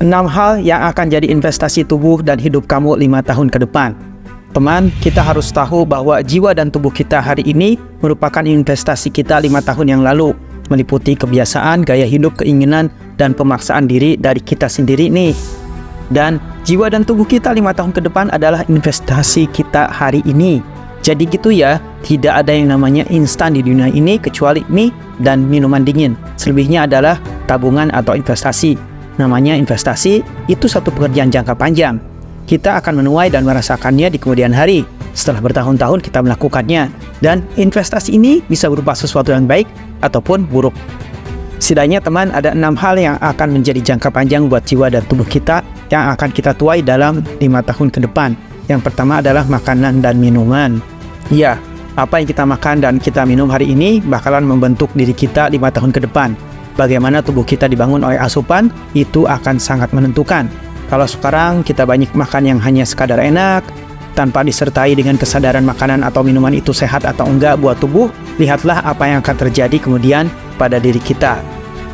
6 hal yang akan jadi investasi tubuh dan hidup kamu 5 tahun ke depan. Teman, kita harus tahu bahwa jiwa dan tubuh kita hari ini merupakan investasi kita 5 tahun yang lalu, meliputi kebiasaan, gaya hidup, keinginan, dan pemaksaan diri dari kita sendiri nih. Dan jiwa dan tubuh kita 5 tahun ke depan adalah investasi kita hari ini. Jadi gitu ya, tidak ada yang namanya instan di dunia ini kecuali mie dan minuman dingin. Selebihnya adalah tabungan atau investasi. Namanya investasi, itu satu pekerjaan jangka panjang. Kita akan menuai dan merasakannya di kemudian hari setelah bertahun-tahun kita melakukannya. Dan investasi ini bisa berupa sesuatu yang baik ataupun buruk. Setidaknya teman, ada 6 hal yang akan menjadi jangka panjang buat jiwa dan tubuh kita yang akan kita tuai dalam 5 tahun ke depan. Yang pertama adalah makanan dan minuman. Ya, apa yang kita makan dan kita minum hari ini bakalan membentuk diri kita 5 tahun ke depan. Bagaimana tubuh kita dibangun oleh asupan, itu akan sangat menentukan. Kalau sekarang kita banyak makan yang hanya sekadar enak, tanpa disertai dengan kesadaran makanan atau minuman itu sehat atau enggak buat tubuh, lihatlah apa yang akan terjadi kemudian pada diri kita.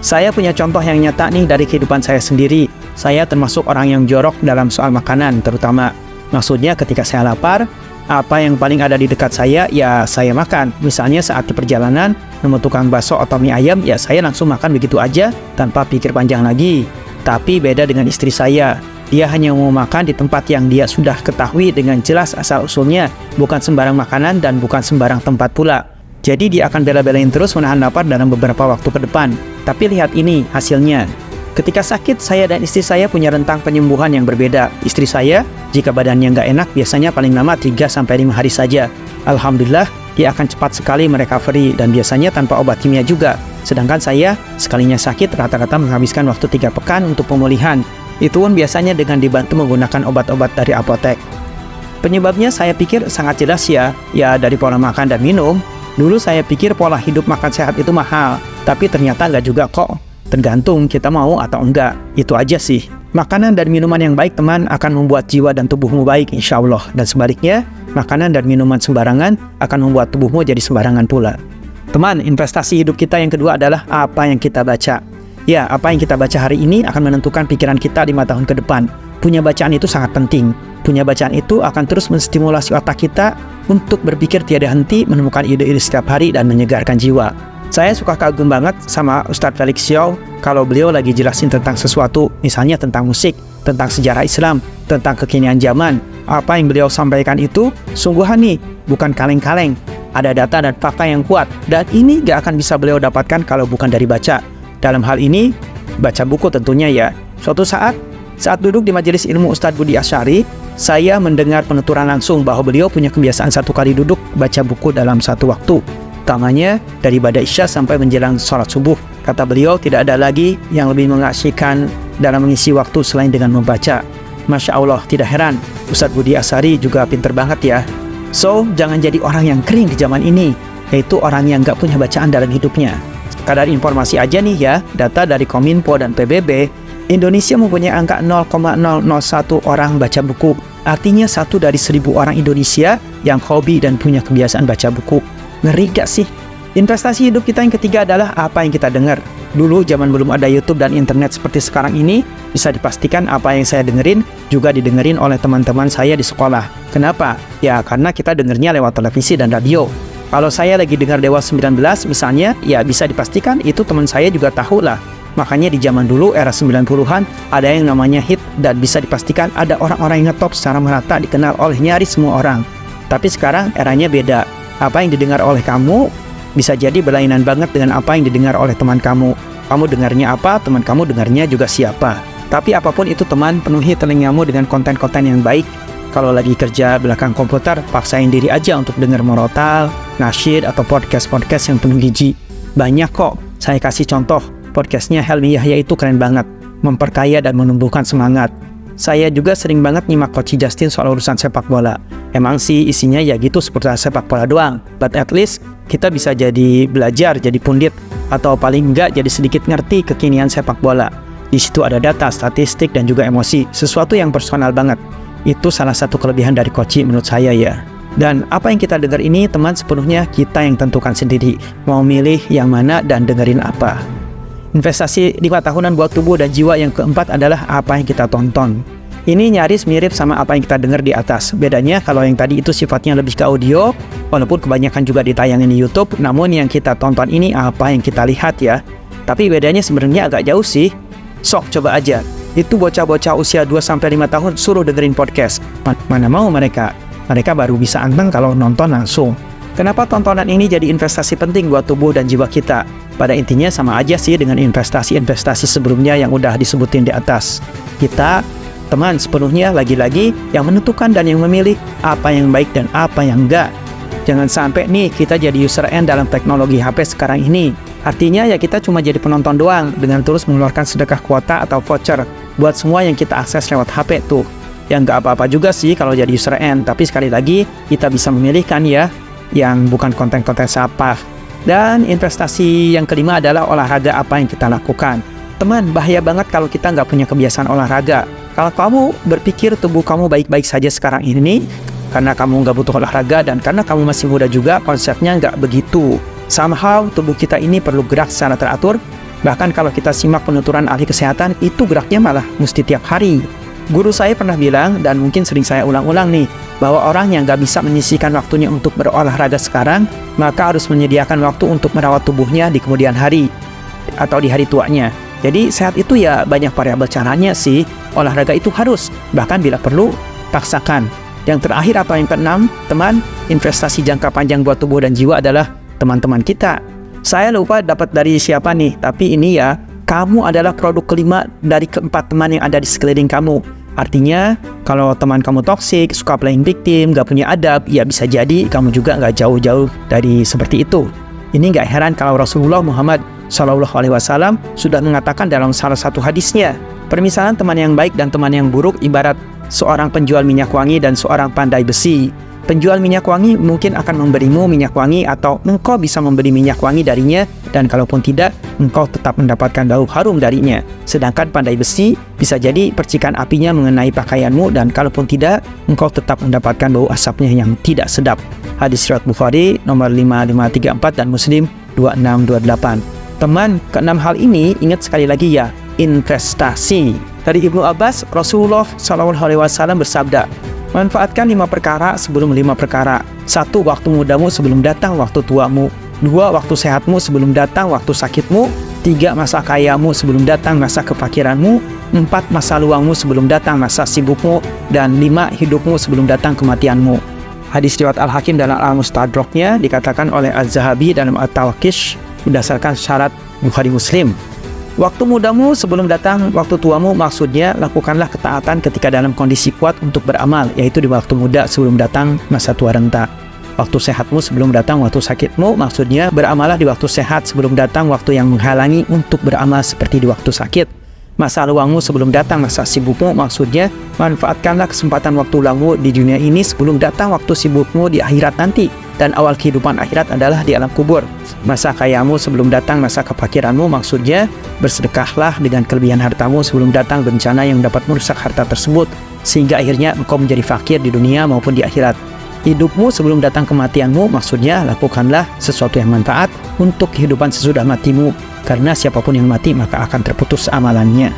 Saya punya contoh yang nyata nih dari kehidupan saya sendiri. Saya termasuk orang yang jorok dalam soal makanan terutama. Maksudnya ketika saya lapar, apa yang paling ada di dekat saya, ya saya makan. Misalnya saat di perjalanan, nemu tukang bakso atau mie ayam, ya saya langsung makan begitu aja, tanpa pikir panjang lagi. Tapi beda dengan istri saya. Dia hanya mau makan di tempat yang dia sudah ketahui dengan jelas asal-usulnya, bukan sembarang makanan dan bukan sembarang tempat pula. Jadi dia akan bela-belain terus menahan lapar dalam beberapa waktu ke depan. Tapi lihat ini hasilnya. Ketika sakit, saya dan istri saya punya rentang penyembuhan yang berbeda. Istri saya, jika badannya nggak enak, biasanya paling lama 3-5 hari saja. Alhamdulillah, dia akan cepat sekali merecovery dan biasanya tanpa obat kimia juga. Sedangkan saya, sekalinya sakit, rata-rata menghabiskan waktu 3 pekan untuk pemulihan. Itu pun biasanya dengan dibantu menggunakan obat-obat dari apotek. Penyebabnya saya pikir sangat jelas ya dari pola makan dan minum. Dulu saya pikir pola hidup makan sehat itu mahal, tapi ternyata nggak juga kok. Tergantung kita mau atau enggak, itu aja sih. Makanan dan minuman yang baik teman akan membuat jiwa dan tubuhmu baik insya Allah. Dan sebaliknya, makanan dan minuman sembarangan akan membuat tubuhmu jadi sembarangan pula. Teman, investasi hidup kita yang kedua adalah apa yang kita baca. Ya, apa yang kita baca hari ini akan menentukan pikiran kita 5 tahun ke depan. Punya bacaan itu sangat penting. Punya bacaan itu akan terus menstimulasi otak kita untuk berpikir tiada henti, menemukan ide-ide setiap hari dan menyegarkan jiwa. Saya suka kagum banget sama Ustadz Felix Xiao kalau beliau lagi jelasin tentang sesuatu, misalnya tentang musik, tentang sejarah Islam, tentang kekinian zaman. Apa yang beliau sampaikan itu sungguhan nih, bukan kaleng-kaleng. Ada data dan fakta yang kuat, dan ini gak akan bisa beliau dapatkan kalau bukan dari baca. Dalam hal ini, baca buku tentunya ya. Suatu saat duduk di majelis ilmu Ustadz Budi Asyari, saya mendengar penuturan langsung bahwa beliau punya kebiasaan 1 kali duduk baca buku dalam 1 waktu. Utamanya dari ibadah Isya sampai menjelang sholat subuh. Kata beliau, tidak ada lagi yang lebih mengasyikan dalam mengisi waktu selain dengan membaca. Masya Allah, tidak heran Ustadz Budi Asyari juga pinter banget ya. So, jangan jadi orang yang kering di zaman ini, yaitu orang yang gak punya bacaan dalam hidupnya. Kadar informasi aja nih ya, data dari Kominfo dan PBB, Indonesia mempunyai angka 0,001 orang baca buku. Artinya 1 dari 1000 orang Indonesia yang hobi dan punya kebiasaan baca buku. Ngeri gak sih? Investasi hidup kita yang ketiga adalah apa yang kita dengar. Dulu zaman belum ada YouTube dan internet seperti sekarang ini, bisa dipastikan apa yang saya dengerin juga didengerin oleh teman-teman saya di sekolah. Kenapa? Ya karena kita dengernya lewat televisi dan radio. Kalau saya lagi dengar Dewa 19 misalnya, ya bisa dipastikan itu teman saya juga tahu lah. Makanya di zaman dulu era 90-an ada yang namanya hit dan bisa dipastikan ada orang-orang yang ngetop secara merata dikenal oleh nyaris semua orang. Tapi sekarang eranya beda. Apa yang didengar oleh kamu bisa jadi berlainan banget dengan apa yang didengar oleh teman kamu. Kamu dengarnya apa, teman kamu dengarnya juga siapa. Tapi apapun itu teman, penuhi telingamu dengan konten-konten yang baik. Kalau lagi kerja belakang komputer, paksain diri aja untuk dengar murotal, nasyid, atau podcast-podcast yang penuh gizi. Banyak kok, saya kasih contoh. Podcastnya Helmi Yahya itu keren banget, memperkaya dan menumbuhkan semangat. Saya juga sering banget nyimak Coach Justin soal urusan sepak bola. Emang sih isinya ya gitu seputar sepak bola doang, but at least kita bisa jadi belajar, jadi pundit, atau paling enggak jadi sedikit ngerti kekinian sepak bola. Di situ ada data, statistik, dan juga emosi, sesuatu yang personal banget. Itu salah satu kelebihan dari Coach menurut saya ya. Dan apa yang kita dengar ini teman sepenuhnya kita yang tentukan sendiri, mau milih yang mana dan dengerin apa. Investasi 5 tahunan buat tubuh dan jiwa yang keempat adalah apa yang kita tonton. Ini nyaris mirip sama apa yang kita dengar di atas. Bedanya kalau yang tadi itu sifatnya lebih ke audio, walaupun kebanyakan juga ditayangin di YouTube, namun yang kita tonton ini apa yang kita lihat ya. Tapi bedanya sebenarnya agak jauh sih. Sok coba aja. Itu bocah-bocah usia 2-5 tahun suruh dengerin podcast. Mana mau mereka? Mereka baru bisa anteng kalau nonton langsung. Kenapa tontonan ini jadi investasi penting buat tubuh dan jiwa kita? Pada intinya sama aja sih dengan investasi-investasi sebelumnya yang udah disebutin di atas. Kita, teman, sepenuhnya lagi-lagi yang menentukan dan yang memilih apa yang baik dan apa yang enggak. Jangan sampai nih kita jadi user end dalam teknologi HP sekarang ini. Artinya ya kita cuma jadi penonton doang dengan terus mengeluarkan sedekah kuota atau voucher buat semua yang kita akses lewat HP tuh. Ya nggak apa-apa juga sih kalau jadi user end, tapi sekali lagi kita bisa memilihkan ya yang bukan konten-konten sampah. Dan investasi yang kelima adalah olahraga apa yang kita lakukan. Teman, bahaya banget kalau kita nggak punya kebiasaan olahraga. Kalau kamu berpikir tubuh kamu baik-baik saja sekarang ini, karena kamu nggak butuh olahraga dan karena kamu masih muda juga, konsepnya nggak begitu. Somehow, tubuh kita ini perlu gerak secara teratur. Bahkan kalau kita simak penuturan ahli kesehatan, itu geraknya malah mesti tiap hari. Guru saya pernah bilang, dan mungkin sering saya ulang-ulang nih, bahwa orang yang nggak bisa menyisihkan waktunya untuk berolahraga sekarang, maka harus menyediakan waktu untuk merawat tubuhnya di kemudian hari, atau di hari tuanya. Jadi sehat itu ya banyak variabel caranya sih. Olahraga itu harus, bahkan bila perlu, paksakan. Yang terakhir atau yang keenam, teman, investasi jangka panjang buat tubuh dan jiwa adalah teman-teman kita. Saya lupa dapat dari siapa nih, tapi ini ya, kamu adalah produk kelima dari keempat teman yang ada di sekeliling kamu. Artinya, kalau teman kamu toksik, suka playing victim, gak punya adab, ya bisa jadi kamu juga gak jauh-jauh dari seperti itu. Ini gak heran kalau Rasulullah Muhammad SAW sudah mengatakan dalam salah satu hadisnya, permisalan teman yang baik dan teman yang buruk ibarat seorang penjual minyak wangi dan seorang pandai besi. Penjual minyak wangi mungkin akan memberimu minyak wangi atau engkau bisa membeli minyak wangi darinya, dan kalaupun tidak, engkau tetap mendapatkan bau harum darinya. Sedangkan pandai besi bisa jadi percikan apinya mengenai pakaianmu, dan kalaupun tidak, engkau tetap mendapatkan bau asapnya yang tidak sedap. Hadis riwayat Bukhari nomor 5534 dan Muslim 2628. Teman, keenam hal ini ingat sekali lagi ya, investasi. Dari Ibnu Abbas, Rasulullah SAW bersabda, manfaatkan 5 perkara sebelum 5 perkara. 1. Waktu mudamu sebelum datang waktu tuamu. 2. Waktu sehatmu sebelum datang waktu sakitmu. 3. Masa kayamu sebelum datang masa kefakiranmu. 4. Masa luangmu sebelum datang masa sibukmu. Dan 5. Hidupmu sebelum datang kematianmu. Hadis riwayat Al-Hakim dalam Al-Mustadraknya dikatakan oleh Az-Zahabi dalam At-Talqish berdasarkan syarat Bukhari Muslim. Waktu mudamu sebelum datang waktu tuamu, maksudnya lakukanlah ketaatan ketika dalam kondisi kuat untuk beramal, yaitu di waktu muda sebelum datang masa tua renta. Waktu sehatmu sebelum datang waktu sakitmu, maksudnya beramallah di waktu sehat sebelum datang waktu yang menghalangi untuk beramal seperti di waktu sakit. Masa luangmu sebelum datang masa sibukmu, maksudnya manfaatkanlah kesempatan waktu luangmu di dunia ini sebelum datang waktu sibukmu di akhirat nanti. Dan awal kehidupan akhirat adalah di alam kubur. Masa kayamu sebelum datang masa kefakiranmu, maksudnya bersedekahlah dengan kelebihan hartamu sebelum datang bencana yang dapat merusak harta tersebut, sehingga akhirnya engkau menjadi fakir di dunia maupun di akhirat. Hidupmu sebelum datang kematianmu, maksudnya lakukanlah sesuatu yang manfaat untuk kehidupan sesudah matimu, karena siapapun yang mati maka akan terputus amalannya.